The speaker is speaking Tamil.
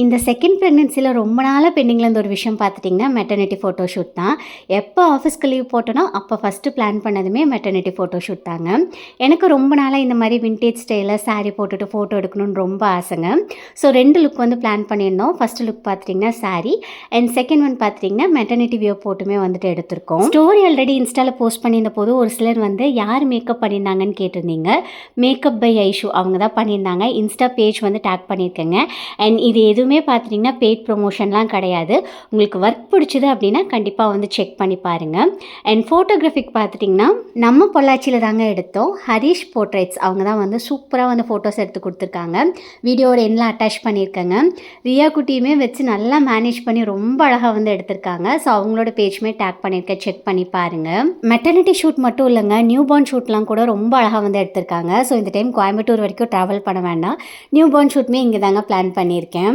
இந்த செகண்ட் ப்ரெக்னன்சில ரொம்ப நாளா பெண்டிங்ல இருந்த ஒரு விஷயம் பார்த்துட்டிங்கன்னா, மெட்டர்னிட்டி ஃபோட்டோ ஷூட் தான். எப்போ ஆஃபீஸ்க்கு லீவ் போட்டனோ, அப்போ ஃபஸ்ட்டு பிளான் பண்ணதுமே மெட்டர்னிட்டி ஃபோட்டோ ஷூட் தாங்க. எனக்கு ரொம்ப நாளா இந்த மாரி வின்டேஜ் ஸ்டைல்ல சாரி போட்டுட்டு ஃபோட்டோ எடுக்கணும்னு ரொம்ப ஆசைங்க. ஸோ 2 லுக் வந்து பிளான் பண்ணியிருந்தோம். ஃபர்ஸ்ட் லுக் பார்த்துட்டிங்கன்னா சாரி அண்ட் செகண்ட் ஒன் பார்த்துட்டிங்கன்னா மெட்டர்னிட்டி வியர் போட்டுமே வந்துட்டு எடுத்திருக்கோம். ஸ்டோரி ஆல்ரெடி இன்ஸ்டால போஸ்ட் பண்ணியிருந்த போது ஒரு சிலர் வந்து யார் மேக்கப் பண்ணியிருந்தாங்கன்னு கேட்டிருந்தீங்க. மேக்கப் பை ஐஷு அவங்க தான் பண்ணியிருந்தாங்க. இன்ஸ்டா பேஜ் வந்து டேக் பண்ணியிருக்கேங்க. அண்ட் இது எதுவுமே பார்த்துட்டிங்கன்னா பெய்ட் ப்ரொமோஷன்லாம் கிடையாது. உங்களுக்கு ஒர்க் பிடிச்சது அப்படின்னா கண்டிப்பாக வந்து செக் பண்ணி பாருங்கள். அண்ட் ஃபோட்டோகிராஃபிக் பார்த்துட்டிங்கன்னா நம்ம பொள்ளாச்சியில் தாங்க எடுத்தோம். ஹரிஷ் போர்ட்ரேட்ஸ் அவங்க தான் வந்து சூப்பராக வந்து ஃபோட்டோஸ் எடுத்து கொடுத்துருக்காங்க. வீடியோவோட எண்ணில் அட்டாச் பண்ணியிருக்கேங்க. ரியா குட்டியுமே வச்சு நல்லா மேனேஜ் பண்ணி ரொம்ப அழகாக வந்து எடுத்திருக்காங்க. ஸோ அவங்களோட பேஜுமே டேக் பண்ணியிருக்கேன், செக் பண்ணி பாருங்கள். மெட்டர்னிட்டி ஷூட் மட்டும் இல்லைங்க, நியூ பார்ன் ஷூட்லாம் கூட ரொம்ப அழகாக வந்து எடுத்திருக்காங்க. ஸோ இந்த டைம் கோயம்புத்தூர் வரைக்கும் ட்ராவல் பண்ண வேண்டாம், நியூ பார்ன் ஷூட்மே இங்கே தாங்க பிளான் பண்ணியிருக்கேன்.